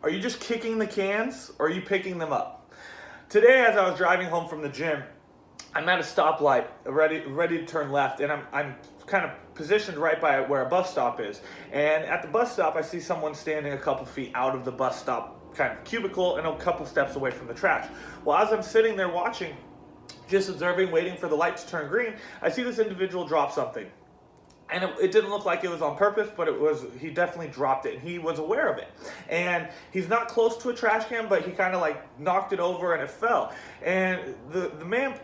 Are you just kicking the cans or are you picking them up? Today, as I was driving home from the gym, I'm at a stoplight, ready to turn left, and I'm kind of positioned right by where a bus stop is. And at the bus stop, I see someone standing a couple feet out of the bus stop kind of cubicle and a couple steps away from the trash. Well, as I'm sitting there watching, just observing, waiting for the light to turn green, I see this individual drop something. And it didn't look like it was on purpose, but he definitely dropped it, and he was aware of it. And he's not close to a trash can, but he kind of like knocked it over and it fell. And the man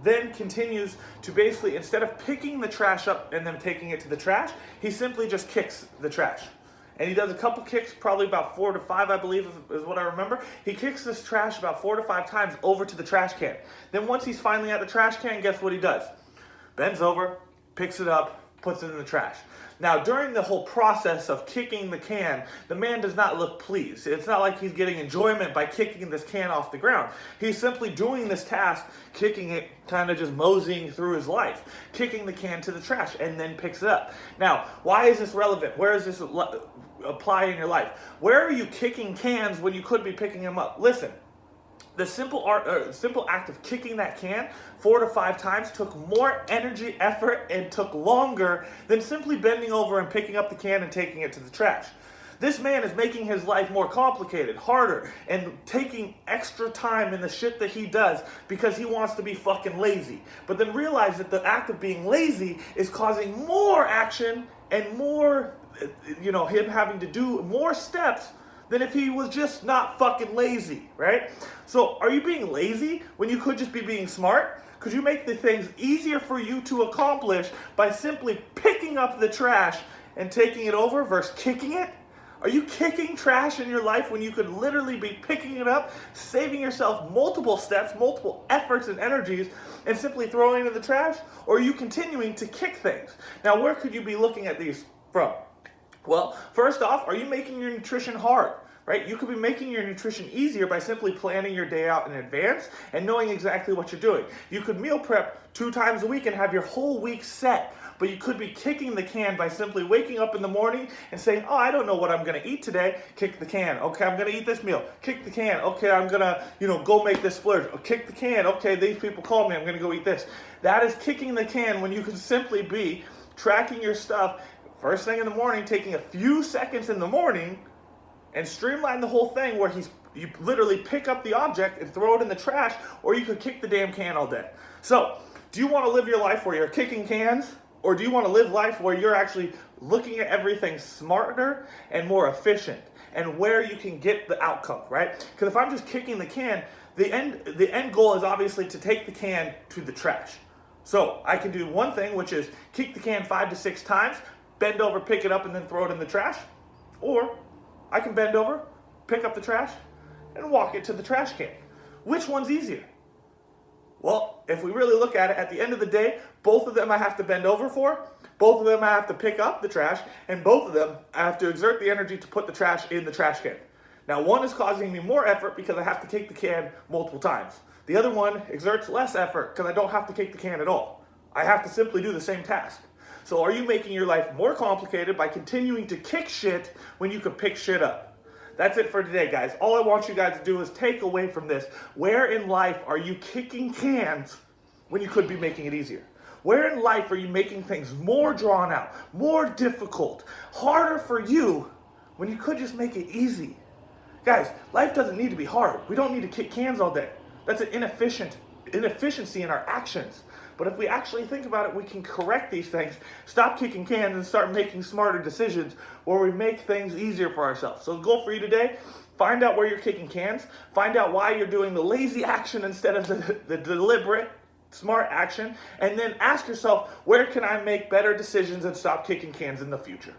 then continues to basically, instead of picking the trash up and then taking it to the trash, he simply just kicks the trash. And he does a couple kicks, probably about 4 to 5, I believe is what I remember. He kicks this trash about 4 to 5 times over to the trash can. Then once he's finally at the trash can, guess what he does? Bends over, picks it up, puts it in the trash. Now, during the whole process of kicking the can, the man does not look pleased. It's not like he's getting enjoyment by kicking this can off the ground. He's simply doing this task, kicking it, kind of just moseying through his life, kicking the can to the trash, and then picks it up. Now, why is this relevant? Where does this apply in your life? Where are you kicking cans when you could be picking them up? Listen. The simple act of kicking that can 4 to 5 times took more energy, effort, and took longer than simply bending over and picking up the can and taking it to the trash. This man is making his life more complicated, harder, and taking extra time in the shit that he does because he wants to be fucking lazy. But then realize that the act of being lazy is causing more action and more, him having to do more steps than if he was just not fucking lazy, right? So are you being lazy when you could just be being smart? Could you make the things easier for you to accomplish by simply picking up the trash and taking it over versus kicking it? Are you kicking trash in your life when you could literally be picking it up, saving yourself multiple steps, multiple efforts and energies, and simply throwing it in the trash? Or are you continuing to kick things? Now, where could you be looking at these from? Well, first off, are you making your nutrition hard? Right? You could be making your nutrition easier by simply planning your day out in advance and knowing exactly what you're doing. You could meal prep 2 times a week and have your whole week set, but you could be kicking the can by simply waking up in the morning and saying, oh, I don't know what I'm going to eat today. Kick the can. Okay, I'm going to eat this meal. Kick the can. Okay, I'm going to, go make this splurge. Kick the can. Okay, these people call me. I'm going to go eat this. That is kicking the can when you could simply be tracking your stuff first thing in the morning, taking a few seconds in the morning, and streamline the whole thing where you literally pick up the object and throw it in the trash, or you could kick the damn can all day. So, do you want to live your life where you're kicking cans, or do you want to live life where you're actually looking at everything smarter and more efficient, and where you can get the outcome, right? Because if I'm just kicking the can, the end goal is obviously to take the can to the trash. So, I can do one thing, which is kick the can 5 to 6 times, bend over, pick it up, and then throw it in the trash, or I can bend over, pick up the trash, and walk it to the trash can. Which one's easier? Well, if we really look at it, at the end of the day, both of them I have to bend over for, both of them I have to pick up the trash, and both of them I have to exert the energy to put the trash in the trash can. Now, one is causing me more effort because I have to kick the can multiple times. The other one exerts less effort because I don't have to kick the can at all. I have to simply do the same task. So are you making your life more complicated by continuing to kick shit when you could pick shit up? That's it for today, guys. All I want you guys to do is take away from this. Where in life are you kicking cans when you could be making it easier? Where in life are you making things more drawn out, more difficult, harder for you when you could just make it easy? Guys, life doesn't need to be hard. We don't need to kick cans all day. That's an inefficiency in our actions. But if we actually think about it, we can correct these things, stop kicking cans, and start making smarter decisions where we make things easier for ourselves. So the goal for you today, find out where you're kicking cans, find out why you're doing the lazy action instead of the deliberate, smart action, and then ask yourself, where can I make better decisions and stop kicking cans in the future?